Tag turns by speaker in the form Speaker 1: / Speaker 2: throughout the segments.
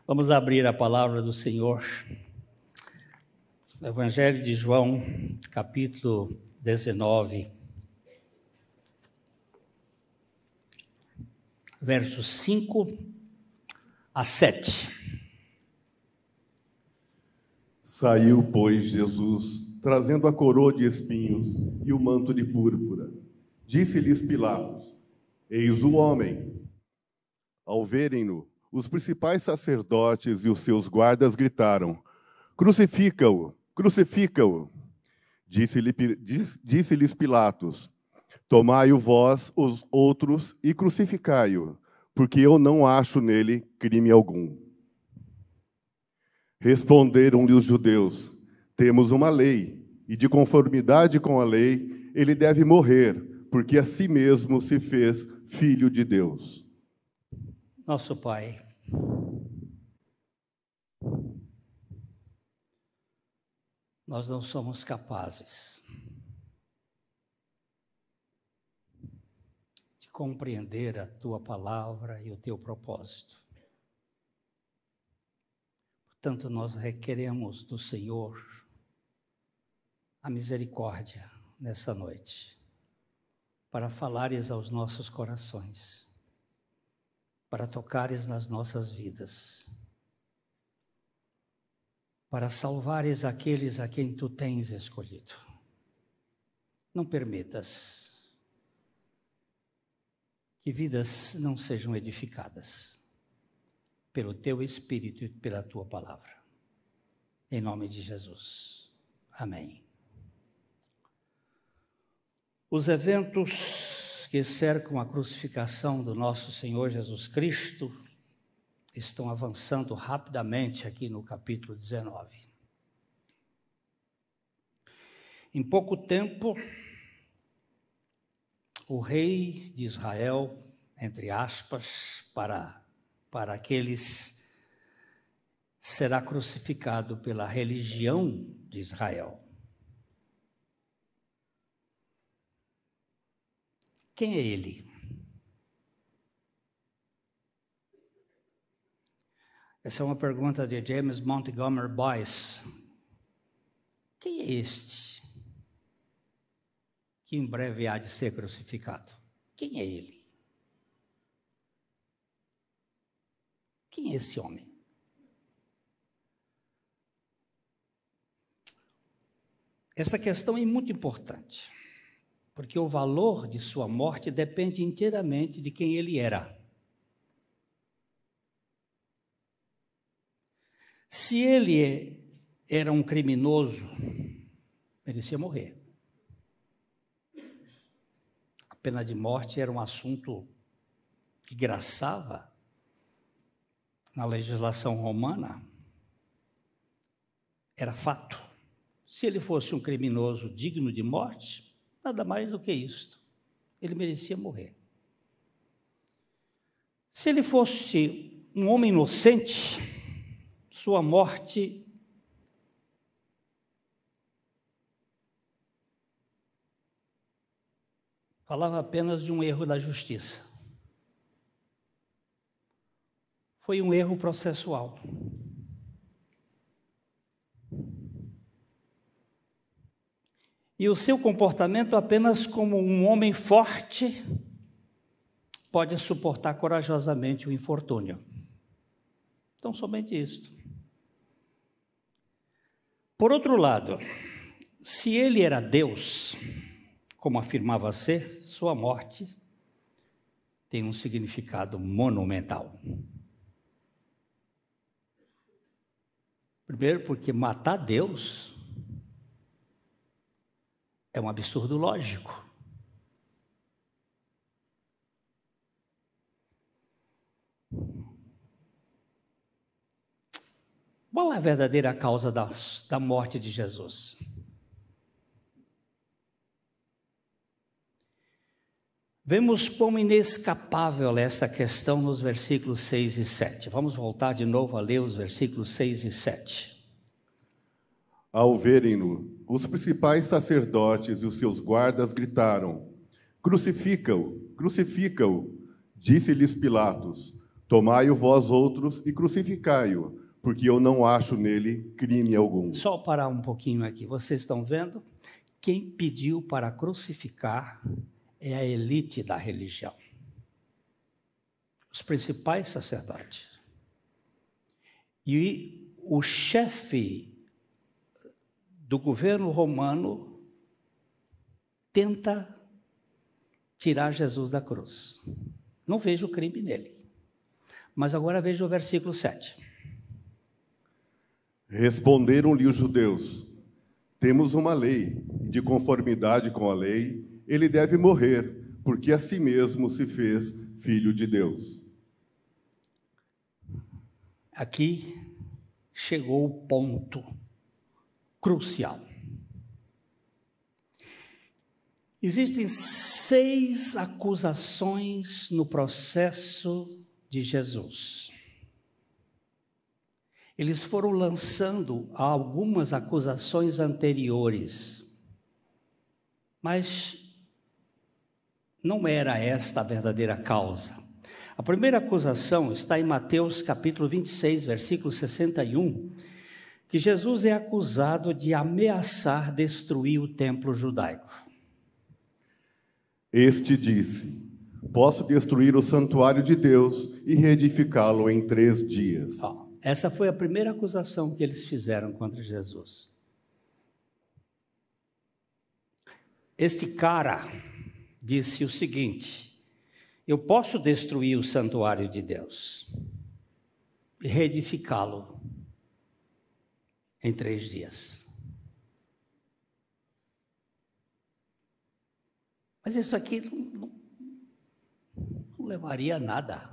Speaker 1: Vamos abrir a palavra do Senhor. Evangelho de João, capítulo 19, versos 5 a 7.
Speaker 2: Saiu, pois, Jesus, trazendo a coroa de espinhos e o manto de púrpura. Disse-lhes Pilatos: Eis o homem. Ao verem-no, os principais sacerdotes e os seus guardas gritaram: Crucifica-o! Crucifica-o! Disse-lhes Pilatos: Tomai-o vós, os outros, e crucificai-o, porque eu não acho nele crime algum. Responderam-lhe os judeus: Temos uma lei, e de conformidade com a lei, ele deve morrer, porque a si mesmo se fez filho de Deus.
Speaker 1: Nosso Pai, nós não somos capazes de compreender a Tua palavra e o Teu propósito. Portanto, nós requeremos do Senhor a misericórdia nessa noite, para falares aos nossos corações, para tocares nas nossas vidas, para salvares aqueles a quem Tu tens escolhido. Não permitas que vidas não sejam edificadas pelo Teu Espírito e pela Tua palavra. Em nome de Jesus. Amém. Os eventos que cercam a crucificação do nosso Senhor Jesus Cristo estão avançando rapidamente aqui no capítulo 19. Em pouco tempo, o rei de Israel, entre aspas, para aqueles, será crucificado pela religião de Israel. Quem é ele? Essa é uma pergunta de James Montgomery Boyce. Quem é este que em breve há de ser crucificado? Quem é ele? Quem é esse homem? Essa questão é muito importante, porque o valor de sua morte depende inteiramente de quem ele era. Se ele era um criminoso, merecia morrer. A pena de morte era um assunto que graçava na legislação romana, era fato. Se ele fosse um criminoso digno de morte, nada mais do que isto, ele merecia morrer. Se ele fosse um homem inocente, sua morte falava apenas de um erro da justiça. Foi um erro processual. E o seu comportamento apenas como um homem forte pode suportar corajosamente o infortúnio. Então, somente isto. Por outro lado, se ele era Deus, como afirmava ser, sua morte tem um significado monumental. Primeiro, porque matar Deus é um absurdo lógico. Qual é a verdadeira causa da morte de Jesus? Vemos quão inescapável é essa questão nos versículos 6 e 7. Vamos voltar de novo a ler os versículos 6 e 7.
Speaker 2: Ao verem-no, os principais sacerdotes e os seus guardas gritaram: Crucifica-o! Crucifica-o! Disse-lhes Pilatos: Tomai-o vós outros e crucificai-o, porque eu não acho nele crime algum.
Speaker 1: Só parar um pouquinho aqui. Vocês estão vendo? Quem pediu para crucificar é a elite da religião. Os principais sacerdotes. E o chefe do governo romano tenta tirar Jesus da cruz. Não vejo crime nele. Mas agora veja o versículo 7.
Speaker 2: Responderam-lhe os judeus: temos uma lei, e de conformidade com a lei, ele deve morrer, porque a si mesmo se fez filho de Deus.
Speaker 1: Aqui chegou o ponto crucial. Existem 6 acusações no processo de Jesus. Eles foram lançando algumas acusações anteriores, mas não era esta a verdadeira causa. A primeira acusação está em Mateus capítulo 26, versículo 61, que Jesus é acusado de ameaçar destruir o templo judaico.
Speaker 2: Este disse: posso destruir o santuário de Deus e reedificá-lo em 3 dias.
Speaker 1: Essa foi a primeira acusação que eles fizeram contra Jesus. Este cara disse o seguinte: eu posso destruir o santuário de Deus e reedificá-lo em 3 dias. Mas isso aqui não levaria a nada.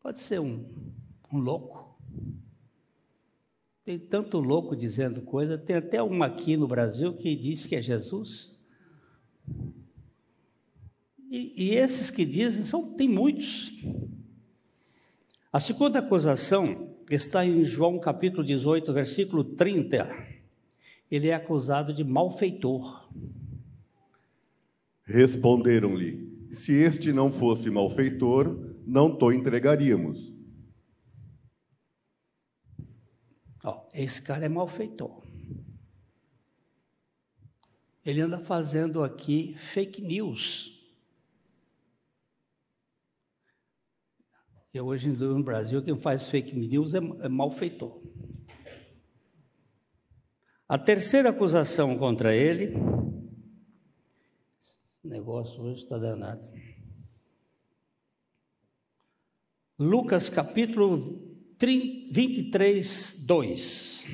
Speaker 1: Pode ser um louco. Tem tanto louco dizendo coisa, tem até um aqui no Brasil que diz que é Jesus. E esses que dizem, tem muitos. A segunda acusação está em João capítulo 18, versículo 30. Ele é acusado de malfeitor.
Speaker 2: Responderam-lhe: se este não fosse malfeitor, não te entregaríamos.
Speaker 1: Esse cara é malfeitor. Ele anda fazendo aqui fake news. Que hoje no Brasil, quem faz fake news é malfeitor. A terceira acusação contra ele, esse negócio hoje está danado. Lucas capítulo 23, 2.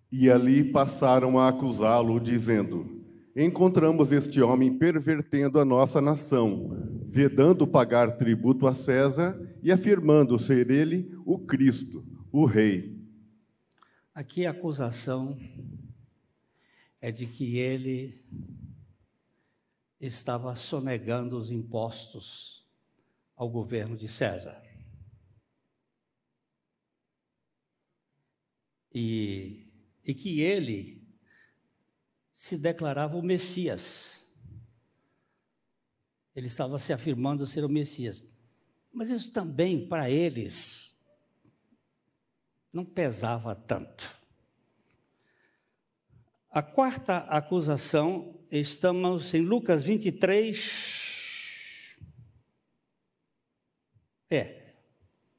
Speaker 2: E ali passaram a acusá-lo, dizendo: encontramos este homem pervertendo a nossa nação, vedando pagar tributo a César e afirmando ser ele o Cristo, o Rei.
Speaker 1: Aqui a acusação é de que ele estava sonegando os impostos ao governo de César. E que ele se declarava o Messias. Ele estava se afirmando ser o Messias. Mas isso também, para eles, não pesava tanto. A quarta acusação, estamos em Lucas 23.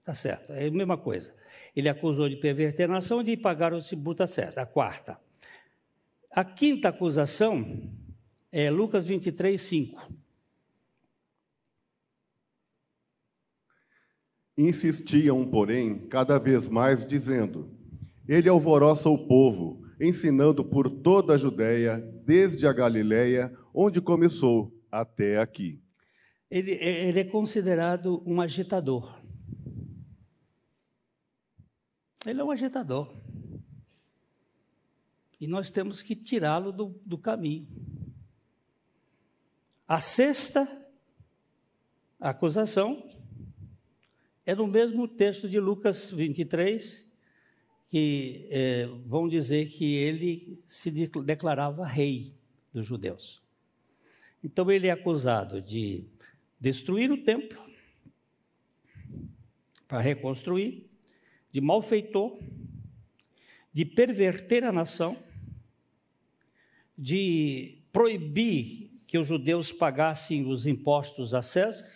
Speaker 1: Tá certo, é a mesma coisa. Ele acusou de perverter a nação e de pagar o tributo a César, a quarta. A quinta acusação é Lucas 23, 5.
Speaker 2: Insistiam, porém, cada vez mais, dizendo: ele alvoroça o povo, ensinando por toda a Judéia, desde a Galiléia, onde começou, até aqui.
Speaker 1: Ele é considerado um agitador. Ele é um agitador. E nós temos que tirá-lo do caminho. A sexta acusação é no mesmo texto de Lucas 23, que vão dizer que ele se declarava rei dos judeus. Então ele é acusado de destruir o templo para reconstruir, de malfeitor, de perverter a nação, de proibir que os judeus pagassem os impostos a César,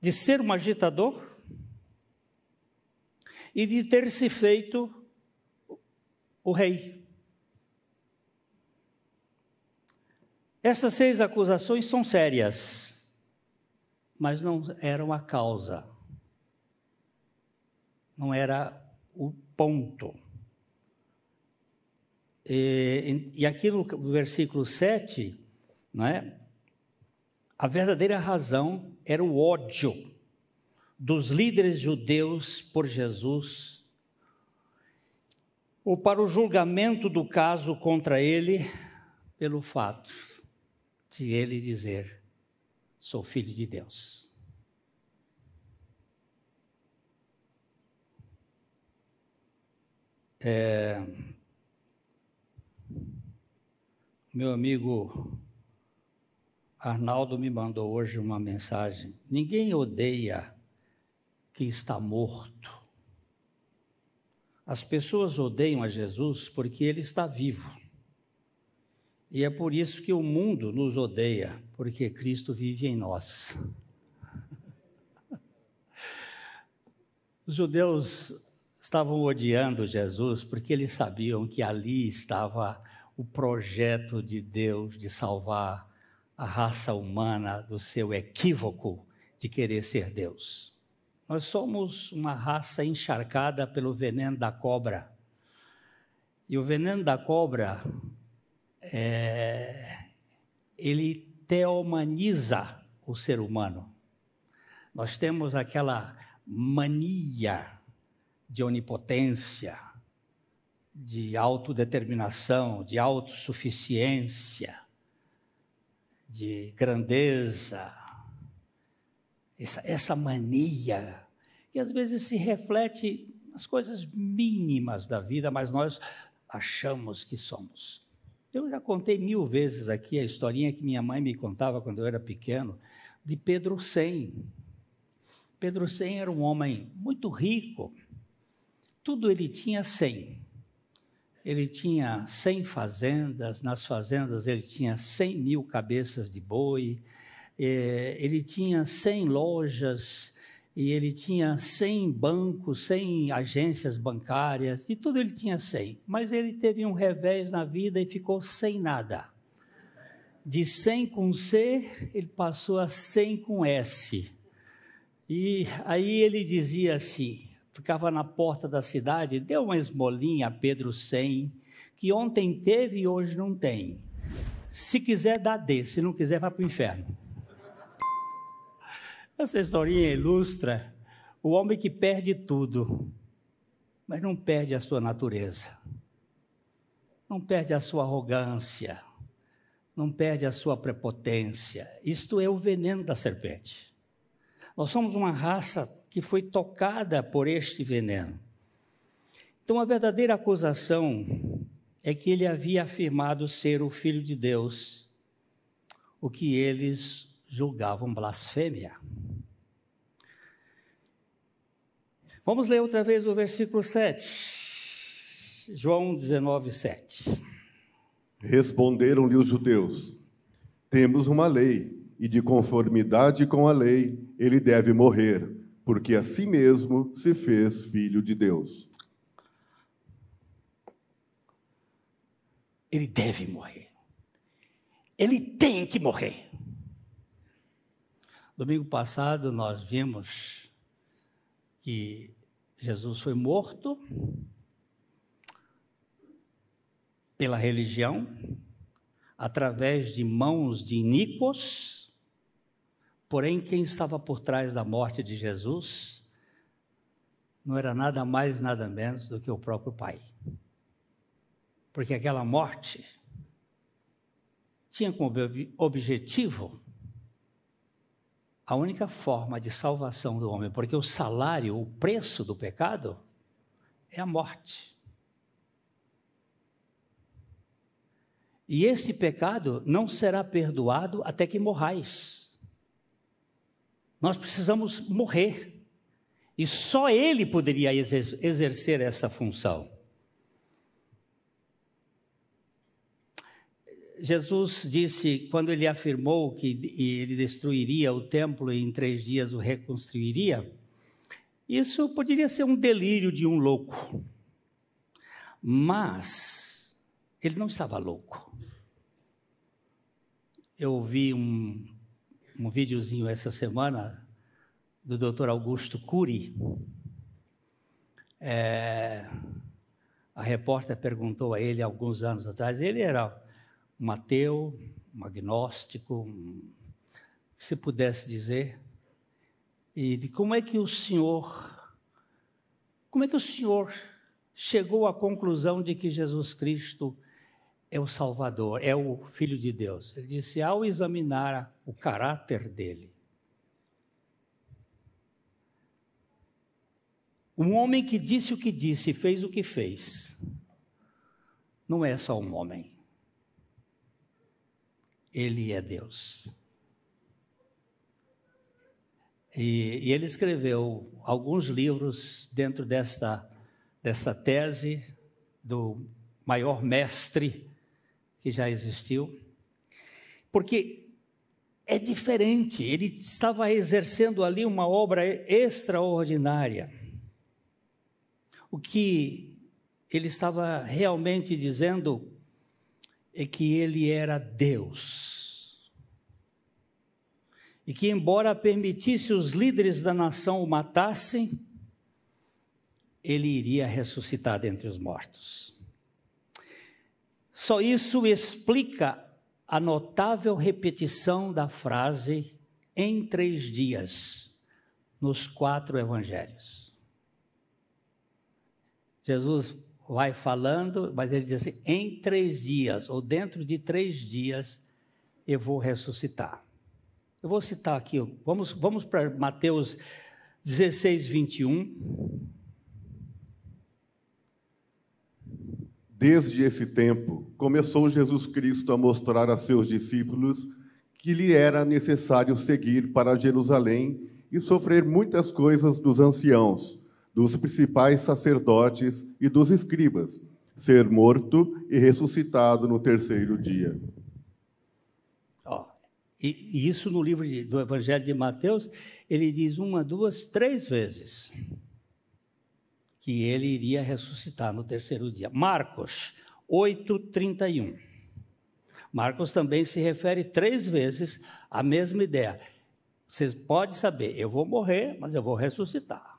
Speaker 1: de ser um agitador e de ter se feito o rei. Essas 6 acusações são sérias, mas não eram a causa, não era o ponto. E aqui no versículo 7, não é? A verdadeira razão era o ódio dos líderes judeus por Jesus, ou para o julgamento do caso contra ele, pelo fato de ele dizer: sou filho de Deus. Meu amigo Arnaldo me mandou hoje uma mensagem: ninguém odeia que está morto. As pessoas odeiam a Jesus porque ele está vivo. E é por isso que o mundo nos odeia, porque Cristo vive em nós. Os judeus estavam odiando Jesus porque eles sabiam que ali estava o projeto de Deus de salvar a raça humana do seu equívoco de querer ser Deus. Nós somos uma raça encharcada pelo veneno da cobra. E o veneno da cobra, ele teomaniza o ser humano. Nós temos aquela mania de onipotência, de autodeterminação, de autossuficiência, de grandeza, essa mania, que às vezes se reflete nas coisas mínimas da vida, mas nós achamos que somos. Eu já contei 1000 vezes aqui a historinha que minha mãe me contava quando eu era pequeno, de Pedro Cem. Pedro Cem era um homem muito rico, tudo ele tinha 100. Ele tinha 100 fazendas, nas fazendas ele tinha 100.000 cabeças de boi, ele tinha 100 lojas, e ele tinha 100 bancos, 100 agências bancárias, e tudo ele tinha 100. Mas ele teve um revés na vida e ficou sem nada. De 100 com C, ele passou a 100 com S. E aí ele dizia assim, ficava na porta da cidade: deu uma esmolinha a Pedro 100, que ontem teve e hoje não tem. Se quiser, dá D, se não quiser, vai para o inferno. Essa historinha ilustra o homem que perde tudo, mas não perde a sua natureza, não perde a sua arrogância, não perde a sua prepotência. Isto é o veneno da serpente. Nós somos uma raça que foi tocada por este veneno. Então, a verdadeira acusação é que ele havia afirmado ser o Filho de Deus, o que eles julgavam blasfêmia. Vamos ler outra vez o versículo 7, João 19, 7.
Speaker 2: Responderam-lhe os judeus: temos uma lei, e de conformidade com a lei, ele deve morrer, porque a si mesmo se fez filho de Deus.
Speaker 1: Ele deve morrer. Ele tem que morrer. Domingo passado nós vimos que Jesus foi morto pela religião, através de mãos de iníquos, porém quem estava por trás da morte de Jesus não era nada mais, nada menos do que o próprio Pai. Porque aquela morte tinha como objetivo a única forma de salvação do homem, porque o salário, o preço do pecado é a morte. E esse pecado não será perdoado até que morrais. Nós precisamos morrer. E só Ele poderia exercer essa função. Jesus disse, quando Ele afirmou que Ele destruiria o templo e em 3 dias o reconstruiria, isso poderia ser um delírio de um louco. Mas Ele não estava louco. Eu vi um videozinho essa semana do Dr. Augusto Cury. A repórter perguntou a ele alguns anos atrás, ele era um ateu, um agnóstico, se pudesse dizer, e de como é que o senhor chegou à conclusão de que Jesus Cristo é o Salvador, é o Filho de Deus? Ele disse, ao examinar o caráter dele, um homem que disse o que disse e fez o que fez, não é só um homem. Ele é Deus. E ele escreveu alguns livros dentro desta tese do maior mestre que já existiu, porque é diferente, ele estava exercendo ali uma obra extraordinária. O que ele estava realmente dizendo é que ele era Deus. E que, embora permitisse os líderes da nação o matassem, ele iria ressuscitar dentre os mortos. Só isso explica a notável repetição da frase em 3 dias, nos 4 evangelhos. Jesus vai falando, mas ele diz assim, em 3 dias, ou dentro de 3 dias, eu vou ressuscitar. Eu vou citar aqui, vamos para Mateus 16, 21.
Speaker 2: Desde esse tempo, começou Jesus Cristo a mostrar a seus discípulos que lhe era necessário seguir para Jerusalém e sofrer muitas coisas dos anciãos, dos principais sacerdotes e dos escribas, ser morto e ressuscitado no 3º dia.
Speaker 1: E isso no livro do Evangelho de Mateus, ele diz 1, 2, 3 vezes que ele iria ressuscitar no 3º dia. Marcos 8, 31. Marcos também se refere 3 vezes à mesma ideia. Vocês podem saber, eu vou morrer, mas eu vou ressuscitar.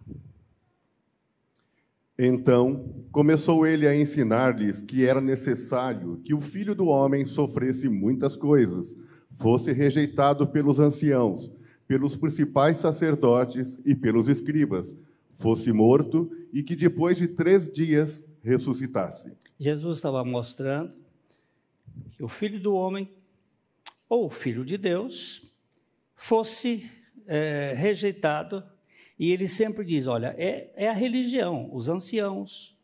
Speaker 2: Então, começou ele a ensinar-lhes que era necessário que o Filho do Homem sofresse muitas coisas, fosse rejeitado pelos anciãos, pelos principais sacerdotes e pelos escribas, fosse morto e que depois de 3 dias ressuscitasse.
Speaker 1: Jesus estava mostrando que o Filho do Homem, ou o Filho de Deus, fosse rejeitado. E ele sempre diz, olha, é a religião, os anciãos,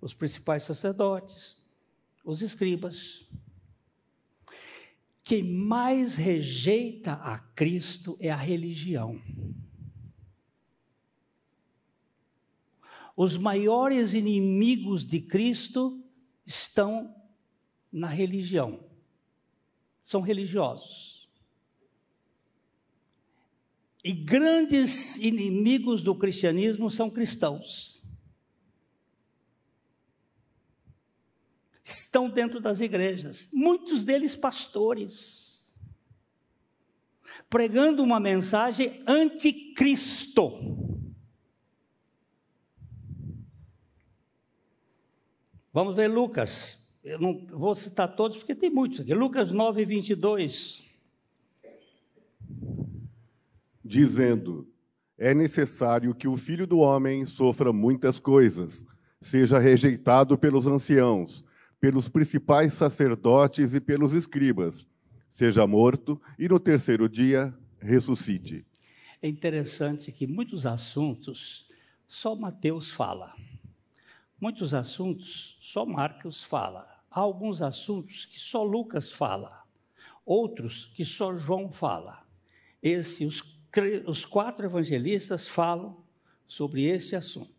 Speaker 1: os principais sacerdotes, os escribas. Quem mais rejeita a Cristo é a religião. Os maiores inimigos de Cristo estão na religião. São religiosos. E grandes inimigos do cristianismo são cristãos. Estão dentro das igrejas, muitos deles pastores, pregando uma mensagem anticristo. Vamos ver Lucas. Eu não vou citar todos porque tem muitos aqui. Lucas 9, 22.
Speaker 2: Dizendo, é necessário que o Filho do Homem sofra muitas coisas, seja rejeitado pelos anciãos, pelos principais sacerdotes e pelos escribas, seja morto e no 3º dia ressuscite.
Speaker 1: É interessante que muitos assuntos só Mateus fala. Muitos assuntos só Marcos fala. há alguns assuntos que só Lucas fala, outros que só João fala. Os 4 evangelistas falam sobre esse assunto.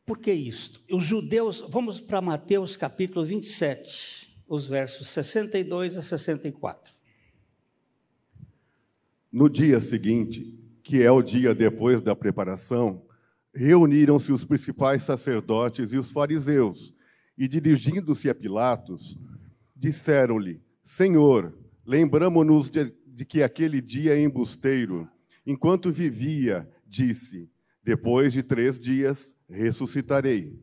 Speaker 1: Por que isto? Os judeus, vamos para Mateus capítulo 27, os versos 62 a 64.
Speaker 2: No dia seguinte, que é o dia depois da preparação, reuniram-se os principais sacerdotes e os fariseus, e dirigindo-se a Pilatos, disseram-lhe: Senhor, lembramo-nos de que aquele dia embusteiro, enquanto vivia, disse: depois de 3 dias ressuscitarei.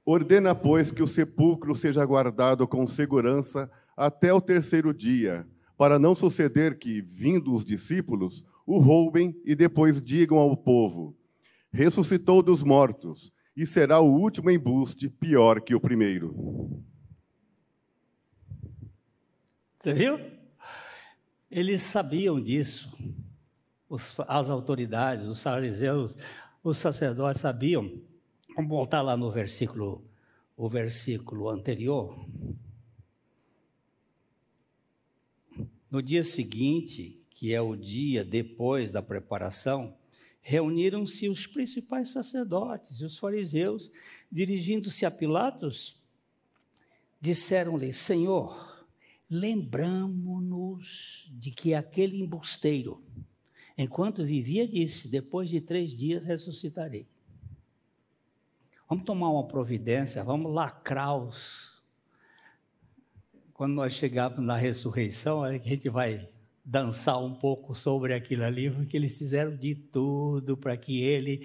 Speaker 2: Ordena, pois, que o sepulcro seja guardado com segurança até o 3º dia, para não suceder que, vindo os discípulos, o roubem e depois digam ao povo: ressuscitou dos mortos, e será o último embuste pior que o primeiro.
Speaker 1: Você viu? Eles sabiam disso. As autoridades, os fariseus, os sacerdotes sabiam. Vamos voltar lá no o versículo anterior. No dia seguinte, que é o dia depois da preparação, reuniram-se os principais sacerdotes e os fariseus, dirigindo-se a Pilatos, disseram-lhe: Senhor, lembramo-nos de que aquele embusteiro, enquanto vivia, disse: depois de 3 dias ressuscitarei. Vamos tomar uma providência, vamos lacrar Quando nós chegarmos na ressurreição, a gente vai dançar um pouco sobre aquilo ali, porque eles fizeram de tudo para que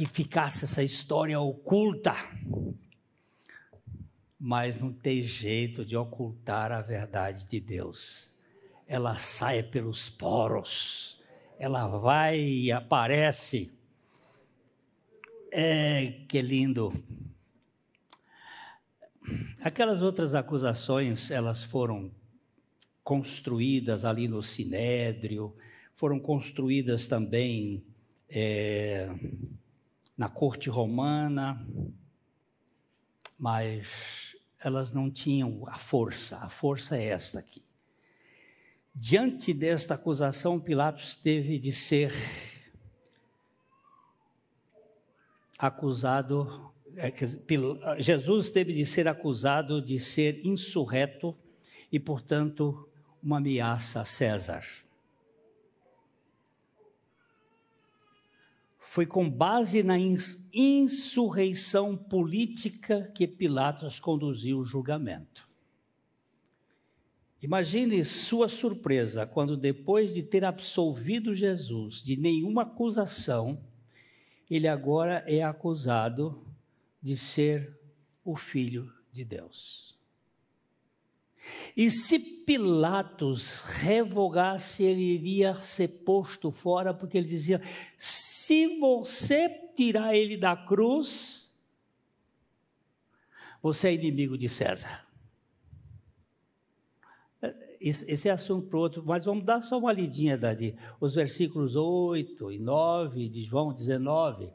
Speaker 1: ficasse essa história oculta. Mas não tem jeito de ocultar a verdade de Deus. Ela sai pelos poros, ela vai e aparece. Que lindo! Aquelas outras acusações, elas foram construídas ali no Sinédrio, foram construídas também na corte romana, mas elas não tinham a força é esta aqui. Diante desta acusação, Pilatos teve de ser acusado, Jesus teve de ser acusado de ser insurreto e, portanto, uma ameaça a César. Foi com base na insurreição política que Pilatos conduziu o julgamento. Imagine sua surpresa quando, depois de ter absolvido Jesus de nenhuma acusação, ele agora é acusado de ser o Filho de Deus. E se Pilatos revogasse, ele iria ser posto fora, porque ele dizia: se você tirar ele da cruz, você é inimigo de César. Esse é assunto para outro, mas vamos dar só uma lidinha os versículos 8 e 9 de João 19.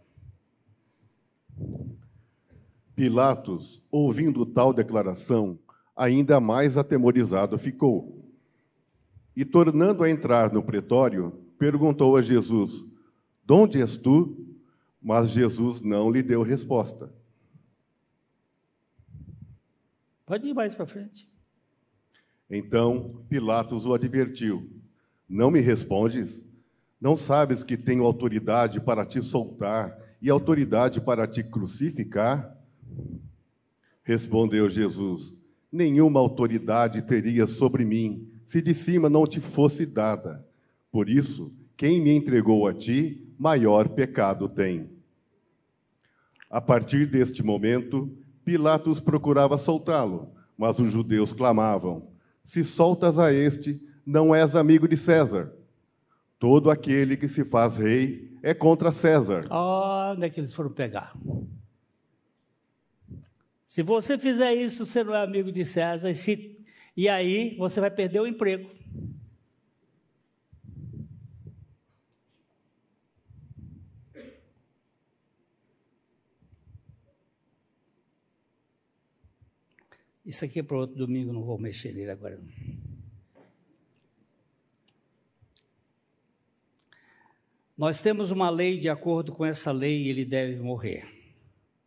Speaker 2: Pilatos, ouvindo tal declaração, ainda mais atemorizado ficou. E, tornando a entrar no pretório, perguntou a Jesus: de onde és tu? Mas Jesus não lhe deu resposta.
Speaker 1: Pode ir mais para frente.
Speaker 2: Então Pilatos o advertiu: não me respondes? Não sabes que tenho autoridade para te soltar e autoridade para te crucificar? Respondeu Jesus: nenhuma autoridade teria sobre mim, se de cima não te fosse dada. Por isso, quem me entregou a ti, maior pecado tem. A partir deste momento, Pilatos procurava soltá-lo, mas os judeus clamavam: se soltas a este, não és amigo de César. Todo aquele que se faz rei é contra César.
Speaker 1: Onde é que eles foram pegar? Se você fizer isso, você não é amigo de César, e aí você vai perder o emprego. Isso aqui é para outro domingo, não vou mexer nele agora. Nós temos uma lei, de acordo com essa lei, ele deve morrer.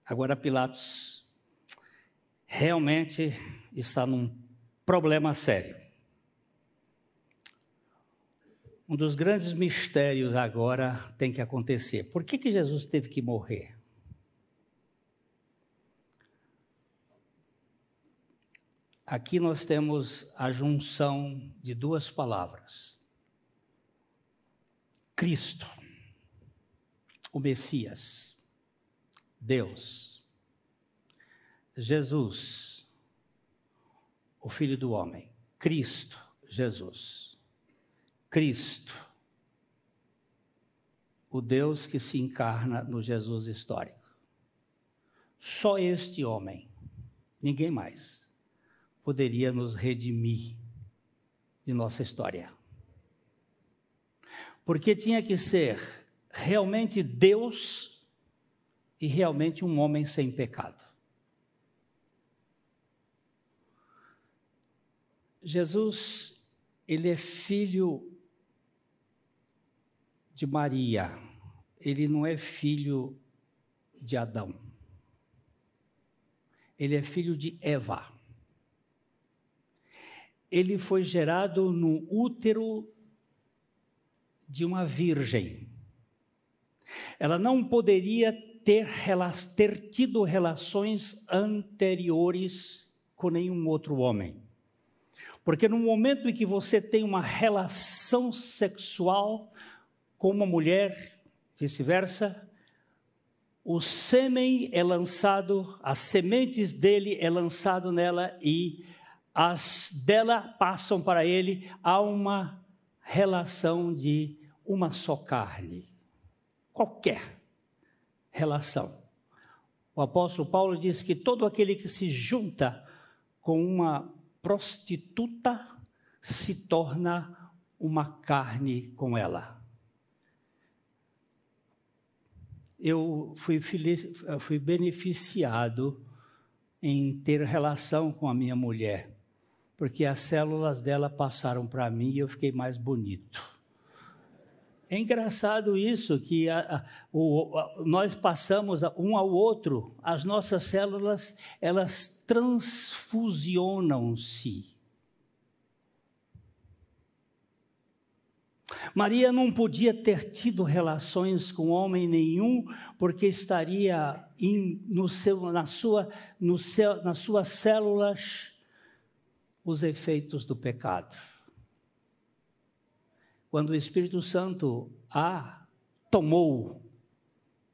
Speaker 1: Agora Pilatos realmente está num problema sério. Um dos grandes mistérios agora tem que acontecer. Por que Jesus teve que morrer? Aqui nós temos a junção de duas palavras. Cristo, o Messias, Deus. Jesus, o Filho do Homem. Cristo, Jesus. Cristo, o Deus que se encarna no Jesus histórico. Só este homem, ninguém mais, poderia nos redimir de nossa história. Porque tinha que ser realmente Deus e realmente um homem sem pecado. Jesus, ele é filho de Maria, ele não é filho de Adão. Ele é filho de Eva. Ele foi gerado no útero de uma virgem. Ela não poderia ter tido relações anteriores com nenhum outro homem. Porque no momento em que você tem uma relação sexual com uma mulher, vice-versa, o sêmen é lançado, as sementes dele é lançado nela e as dela passam para ele. Há uma relação de uma só carne. Qualquer relação. O apóstolo Paulo diz que todo aquele que se junta com uma prostituta se torna uma carne com ela. Eu fui beneficiado em ter relação com a minha mulher, porque as células dela passaram para mim e eu fiquei mais bonito. É engraçado isso, que nós passamos um ao outro, as nossas células, elas transfusionam-se. Maria não podia ter tido relações com homem nenhum, porque estaria nas suas células os efeitos do pecado. Quando o Espírito Santo a tomou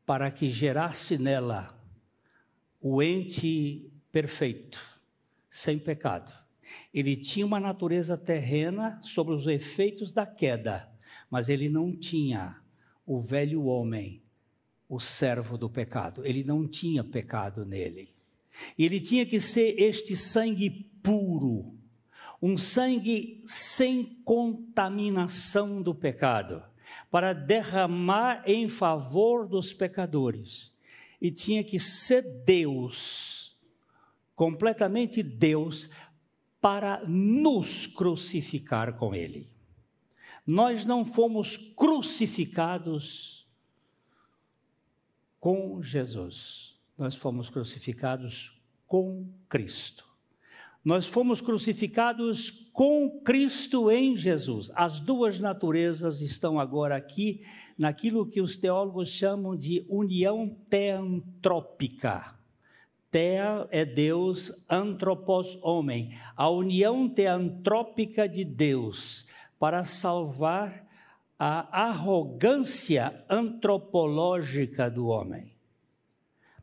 Speaker 1: para que gerasse nela o ente perfeito, sem pecado. Ele tinha uma natureza terrena sobre os efeitos da queda, mas ele não tinha o velho homem, o servo do pecado. Ele não tinha pecado nele. Ele tinha que ser este sangue puro, um sangue sem contaminação do pecado, para derramar em favor dos pecadores. E tinha que ser Deus, completamente Deus, para nos crucificar com Ele. Nós não fomos crucificados com Jesus, nós fomos crucificados com Cristo. Nós fomos crucificados com Cristo em Jesus. As duas naturezas estão agora aqui naquilo que os teólogos chamam de união teantrópica. Thea é Deus, antropos, homem. A união teantrópica de Deus para salvar a arrogância antropológica do homem.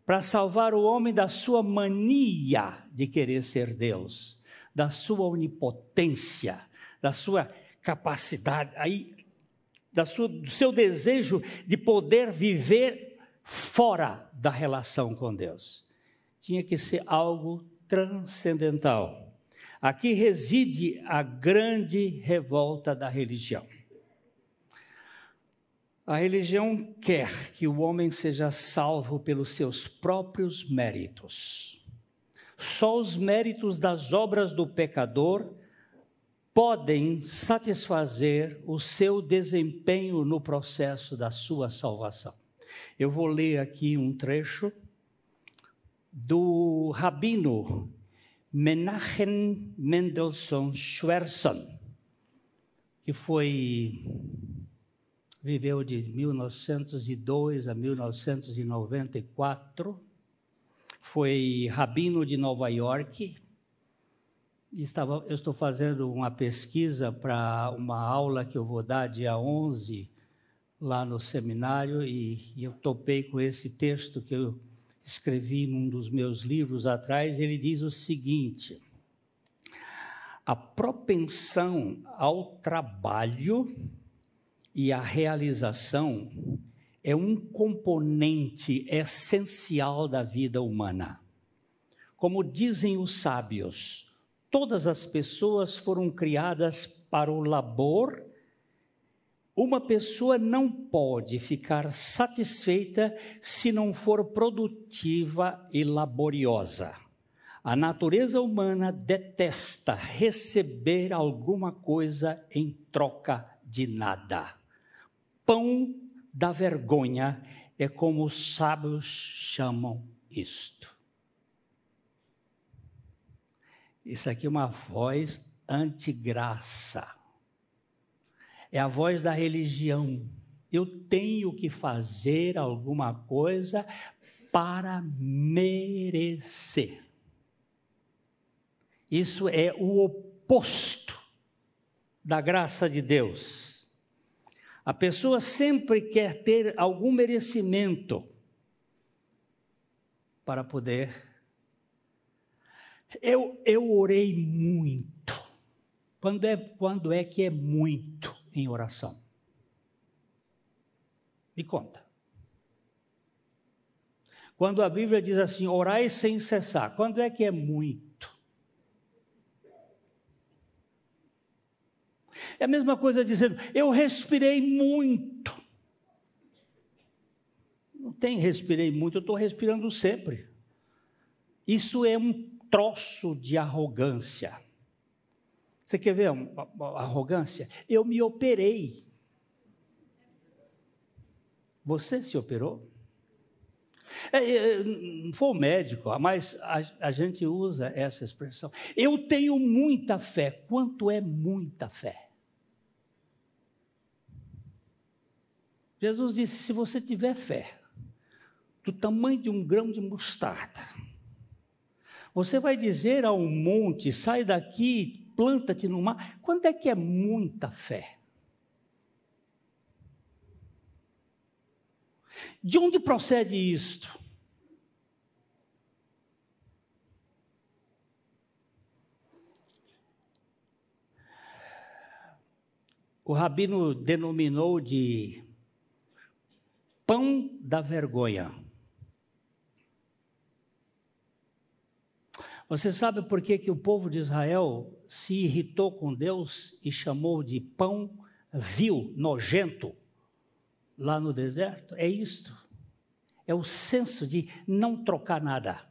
Speaker 1: Para salvar o homem da sua mania de querer ser Deus, da sua onipotência, da sua capacidade, do seu desejo de poder viver fora da relação com Deus. Tinha que ser algo transcendental. Aqui reside a grande revolta da religião. A religião quer que o homem seja salvo pelos seus próprios méritos. Só os méritos das obras do pecador podem satisfazer o seu desempenho no processo da sua salvação. Eu vou ler aqui um trecho do rabino Menachem Mendelssohn Schneerson, que viveu de 1902 a 1994, foi rabino de Nova York. Eu estou fazendo uma pesquisa para uma aula que eu vou dar dia 11 lá no seminário e eu topei com esse texto que eu escrevi num dos meus livros atrás. Ele diz o seguinte: a propensão ao trabalho e à realização é um componente essencial da vida humana. Como dizem os sábios, todas as pessoas foram criadas para o labor. Uma pessoa não pode ficar satisfeita se não for produtiva e laboriosa. A natureza humana detesta receber alguma coisa em troca de nada. Pão da vergonha é como os sábios chamam isto. Isso aqui é uma voz antigraça. É a voz da religião. Eu tenho que fazer alguma coisa para merecer. Isso é o oposto da graça de Deus. A pessoa sempre quer ter algum merecimento para poder. Eu orei muito. Quando é que é muito em oração? Me conta. Quando a Bíblia diz assim, orai sem cessar, quando é que é muito? É a mesma coisa dizendo, eu respirei muito. Não tem respirei muito, eu estou respirando sempre. Isso é um troço de arrogância. Você quer ver uma arrogância? Eu me operei. Você se operou? Não foi o médico, mas a gente usa essa expressão. Eu tenho muita fé. Quanto é muita fé? Jesus disse, se você tiver fé, do tamanho de um grão de mostarda, você vai dizer ao monte, sai daqui, planta-te no mar. Quanto é que é muita fé? De onde procede isto? O rabino denominou de pão da vergonha. Você sabe por que o povo de Israel se irritou com Deus e chamou de pão vil, nojento, lá no deserto? É isto. É o senso de não trocar nada.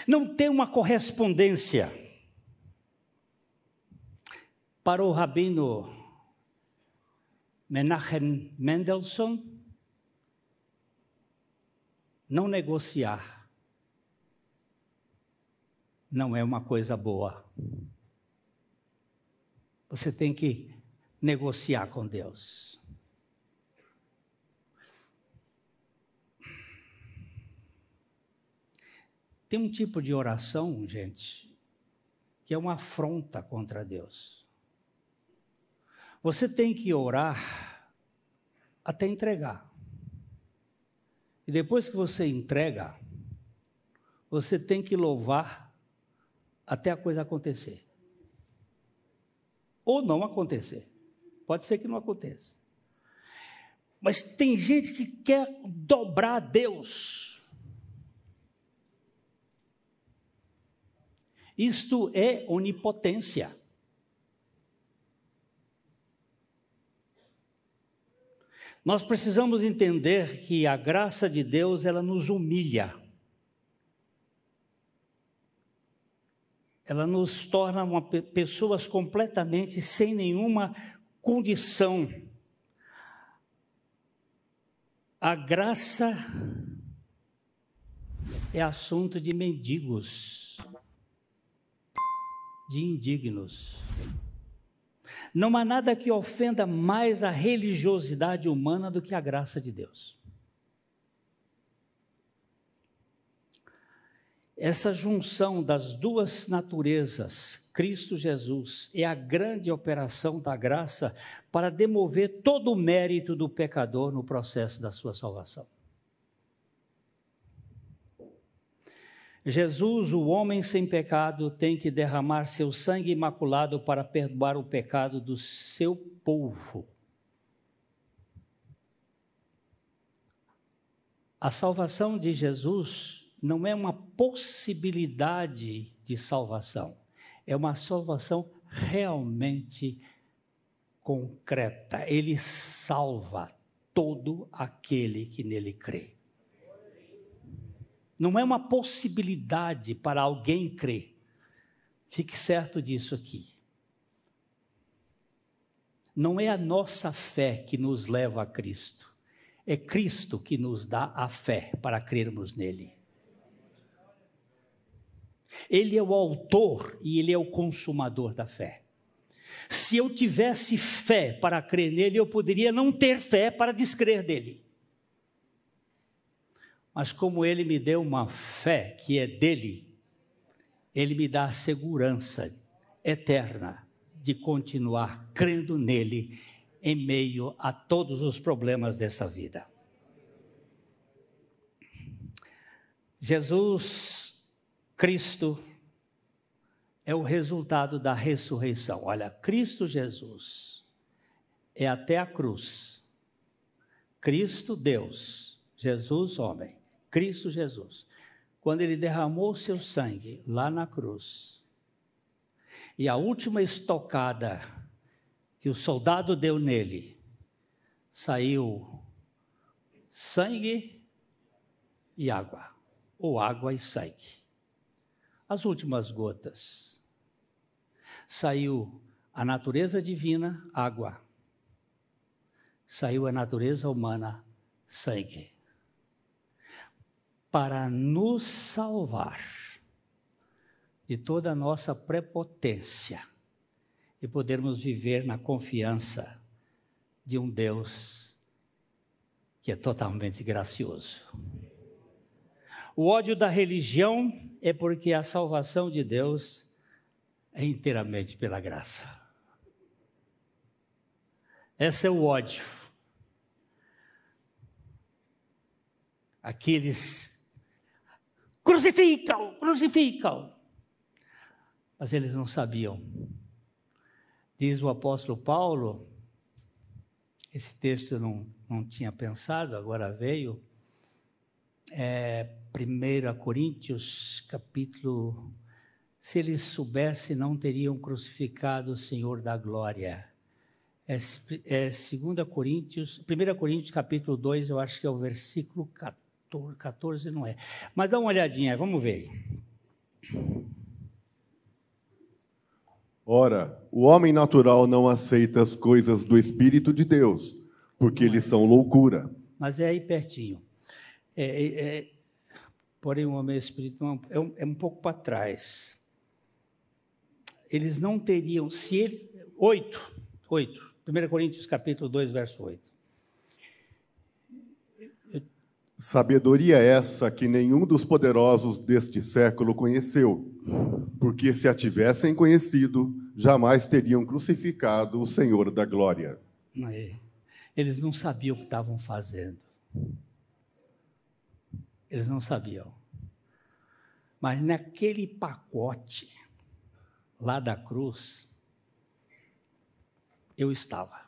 Speaker 1: Não tem uma correspondência. Para o rabino Menachem Mendelssohn, não negociar não é uma coisa boa. Você tem que negociar com Deus. Tem um tipo de oração, gente, que é uma afronta contra Deus. Você tem que orar até entregar. E depois que você entrega, você tem que louvar até a coisa acontecer. Ou não acontecer. Pode ser que não aconteça. Mas tem gente que quer dobrar a Deus. Isto é onipotência. Nós precisamos entender que a graça de Deus, ela nos humilha. ela nos torna pessoas completamente sem nenhuma condição. A graça é assunto de mendigos, de indignos. Não há nada que ofenda mais a religiosidade humana do que a graça de Deus. Essa junção das duas naturezas, Cristo Jesus, é a grande operação da graça para demover todo o mérito do pecador no processo da sua salvação. Jesus, o homem sem pecado, tem que derramar seu sangue imaculado para perdoar o pecado do seu povo. A salvação de Jesus não é uma possibilidade de salvação, é uma salvação realmente concreta. Ele salva todo aquele que nele crê. Não é uma possibilidade para alguém crer. Fique certo disso aqui. Não é a nossa fé que nos leva a Cristo. É Cristo que nos dá a fé para crermos nele. Ele é o autor e ele é o consumador da fé. Se eu tivesse fé para crer nele, eu poderia não ter fé para descrer dele. Mas como ele me deu uma fé que é dele, ele me dá a segurança eterna de continuar crendo nele em meio a todos os problemas dessa vida. Jesus, Cristo, é o resultado da ressurreição. Olha, Cristo Jesus é até a cruz. Cristo, Deus, Jesus, homem. Cristo Jesus, quando ele derramou seu sangue lá na cruz, e a última estocada que o soldado deu nele, saiu sangue e água, ou água e sangue. As últimas gotas, saiu a natureza divina, água, saiu a natureza humana, sangue. Para nos salvar de toda a nossa prepotência e podermos viver na confiança de um Deus que é totalmente gracioso. O ódio da religião é porque a salvação de Deus é inteiramente pela graça. Esse é o ódio. Aqueles crucificam. Mas eles não sabiam. Diz o apóstolo Paulo, esse texto eu não tinha pensado, agora veio, 1 Coríntios, capítulo, se eles soubessem, não teriam crucificado o Senhor da glória. 1 Coríntios, capítulo 2, eu acho que é o versículo 14 não é. Mas dá uma olhadinha, vamos ver.
Speaker 2: Ora, o homem natural não aceita as coisas do Espírito de Deus, porque eles são loucura.
Speaker 1: Mas é aí pertinho. Porém, o homem espiritual é um pouco para trás. Eles não teriam, se eles... 8, 1 Coríntios capítulo 2, verso 8.
Speaker 2: Sabedoria essa que nenhum dos poderosos deste século conheceu, porque se a tivessem conhecido, jamais teriam crucificado o Senhor da glória.
Speaker 1: Eles não sabiam o que estavam fazendo. Eles não sabiam. Mas naquele pacote lá da cruz, eu estava.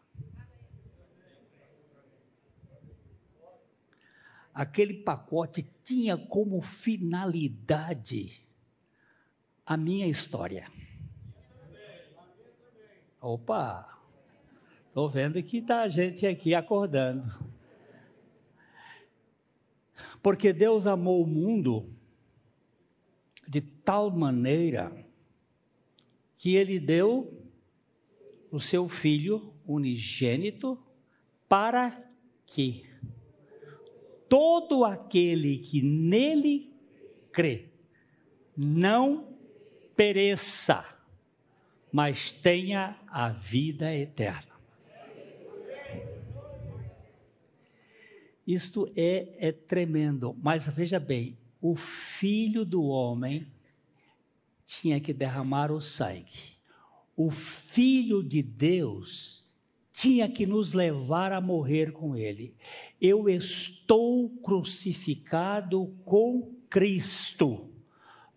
Speaker 1: Aquele pacote tinha como finalidade a minha história. Opa! Estou vendo que está a gente aqui acordando. Porque Deus amou o mundo de tal maneira que ele deu o seu Filho unigênito para que todo aquele que nele crê não pereça, mas tenha a vida eterna. Isto é tremendo, mas veja bem, o Filho do Homem tinha que derramar o sangue. O Filho de Deus tinha que nos levar a morrer com Ele. Eu estou crucificado com Cristo.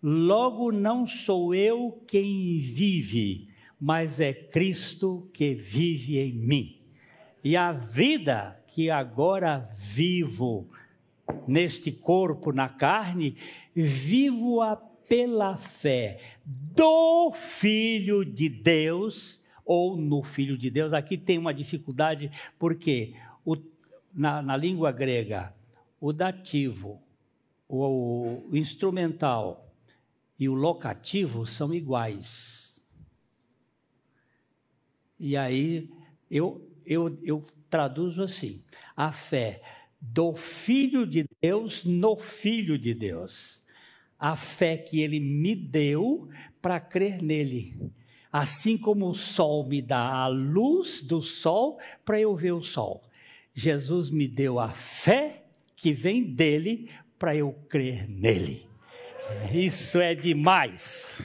Speaker 1: Logo não sou eu quem vive, mas é Cristo que vive em mim. E a vida que agora vivo neste corpo, na carne, vivo-a pela fé do Filho de Deus, ou no Filho de Deus. Aqui tem uma dificuldade, porque na língua grega, o dativo, o instrumental e o locativo são iguais. E aí eu traduzo assim: a fé do Filho de Deus no Filho de Deus. A fé que Ele me deu para crer nele. Assim como o sol me dá a luz do sol para eu ver o sol. Jesus me deu a fé que vem dele para eu crer nele. Isso é demais.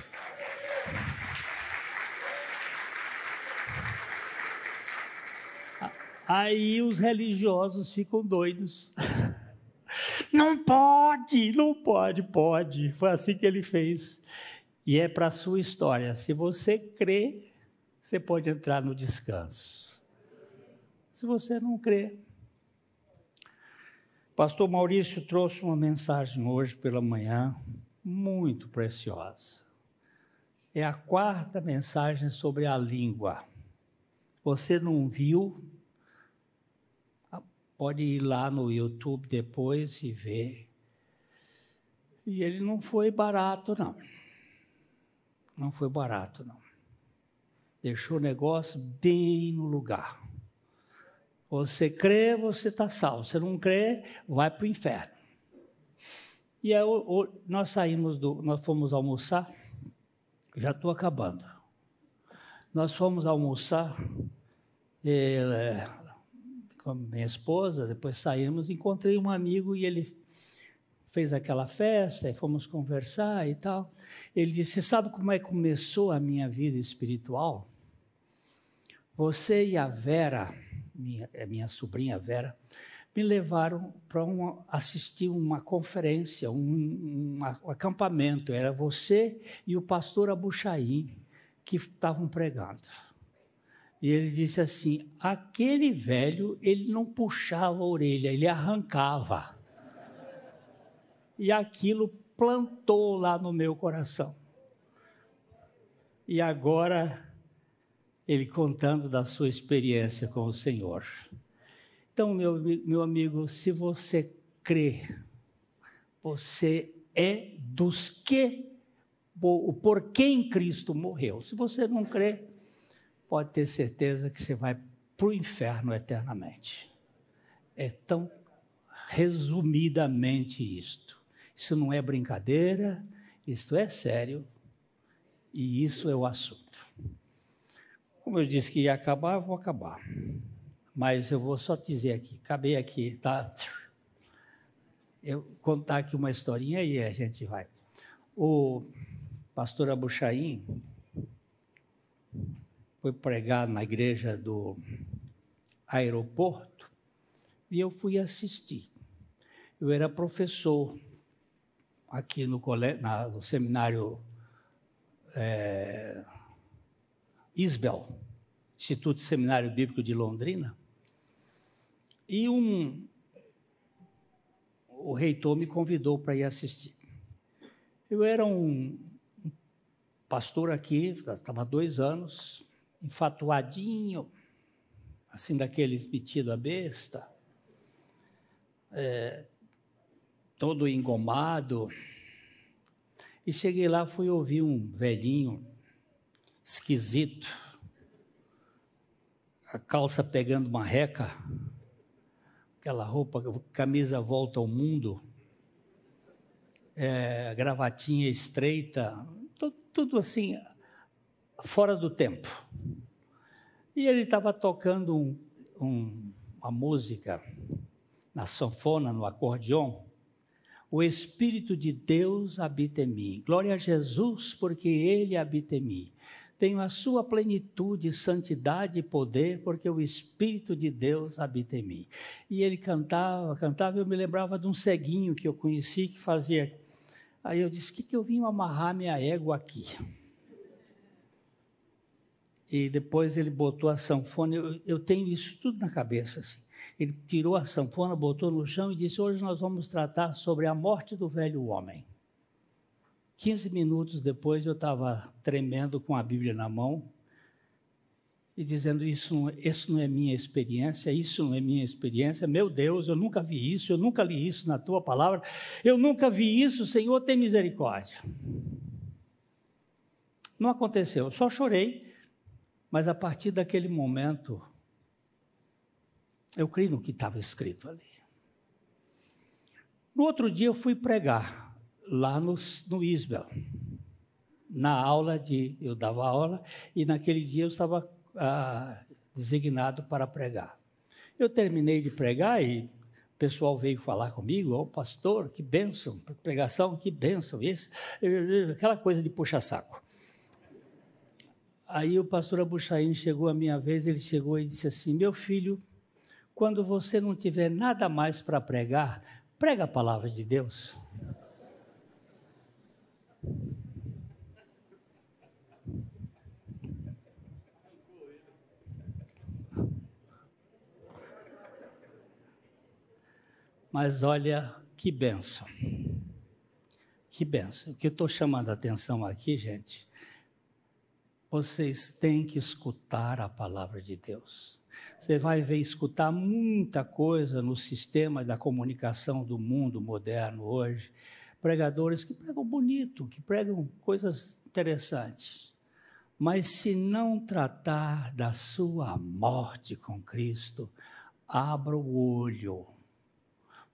Speaker 1: Aí os religiosos ficam doidos. Não pode, não pode, pode. Foi assim que ele fez. E é para a sua história. Se você crê, você pode entrar no descanso. Se você não crê. Pastor Maurício trouxe uma mensagem hoje pela manhã, muito preciosa. É a 4ª mensagem sobre a língua. Você não viu? Pode ir lá no YouTube depois e ver. E ele não foi barato, não. Não foi barato, não. Deixou o negócio bem no lugar. Você crê, você está salvo. Você não crê, vai para o inferno. E aí, nós fomos almoçar, já estou acabando. Nós fomos almoçar, com minha esposa, depois saímos, encontrei um amigo e ele fez aquela festa, e fomos conversar e tal. Ele disse: sabe como é que começou a minha vida espiritual? Você e a Vera, minha sobrinha Vera, me levaram para assistir uma conferência, um acampamento. Era você e o pastor Abuchaim que estavam pregando. E ele disse assim: aquele velho, ele não puxava a orelha, ele arrancava. E aquilo plantou lá no meu coração. E agora, ele contando da sua experiência com o Senhor. Então, meu amigo, se você crê, você é dos que, por quem Cristo morreu. Se você não crê, pode ter certeza que você vai para o inferno eternamente. É tão resumidamente isto. Isso não é brincadeira, isto é sério, e isso é o assunto. Como eu disse que ia acabar, eu vou acabar. Mas eu vou só dizer aqui, acabei aqui, tá? Eu contar aqui uma historinha e a gente vai. O pastor Abuchaim foi pregar na igreja do aeroporto e eu fui assistir. Eu era professor aqui no seminário Isbel, Instituto Seminário Bíblico de Londrina, e o reitor me convidou para ir assistir. Eu era um pastor aqui, estava há 2 anos, enfatuadinho, assim daqueles metido a besta, todo engomado. E cheguei lá, fui ouvir um velhinho, esquisito, a calça pegando marreca, aquela roupa, camisa volta ao mundo, gravatinha estreita, tudo assim, fora do tempo. E ele estava tocando uma música na sanfona, no acordeon. O Espírito de Deus habita em mim. Glória a Jesus, porque Ele habita em mim. Tenho a sua plenitude, santidade e poder, porque o Espírito de Deus habita em mim. E ele cantava, eu me lembrava de um ceguinho que eu conheci, que fazia... Aí eu disse, o que eu vim amarrar minha égua aqui? E depois ele botou a sanfona, eu tenho isso tudo na cabeça, assim. Ele tirou a sanfona, botou no chão e disse, hoje nós vamos tratar sobre a morte do velho homem. 15 minutos depois eu estava tremendo com a Bíblia na mão e dizendo, isso não é minha experiência, isso não é minha experiência, meu Deus, eu nunca vi isso, eu nunca li isso na tua palavra, eu nunca vi isso, Senhor, tem misericórdia. Não aconteceu, eu só chorei, mas a partir daquele momento, eu creio no que estava escrito ali. No outro dia eu fui pregar lá no Isbel, eu dava aula, e naquele dia eu estava designado para pregar. Eu terminei de pregar e o pessoal veio falar comigo, pastor, que bênção, pregação, que bênção, aquela coisa de puxa-saco. Aí o pastor Abuchaim chegou a minha vez, ele chegou e disse assim, meu filho, quando você não tiver nada mais para pregar, prega a palavra de Deus. Mas olha, que bênção. Que bênção. O que eu estou chamando a atenção aqui, gente, vocês têm que escutar a palavra de Deus. Você vai escutar muita coisa no sistema da comunicação do mundo moderno hoje. Pregadores que pregam bonito, que pregam coisas interessantes. Mas se não tratar da sua morte com Cristo, abra o olho.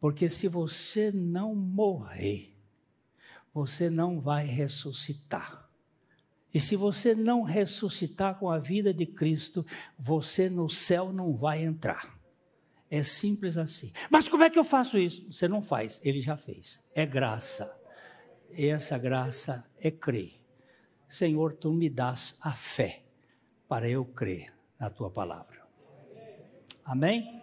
Speaker 1: Porque se você não morrer, você não vai ressuscitar. E se você não ressuscitar com a vida de Cristo, você no céu não vai entrar. É simples assim. Mas como é que eu faço isso? Você não faz, ele já fez. É graça. E essa graça é crer. Senhor, tu me dás a fé para eu crer na tua palavra. Amém?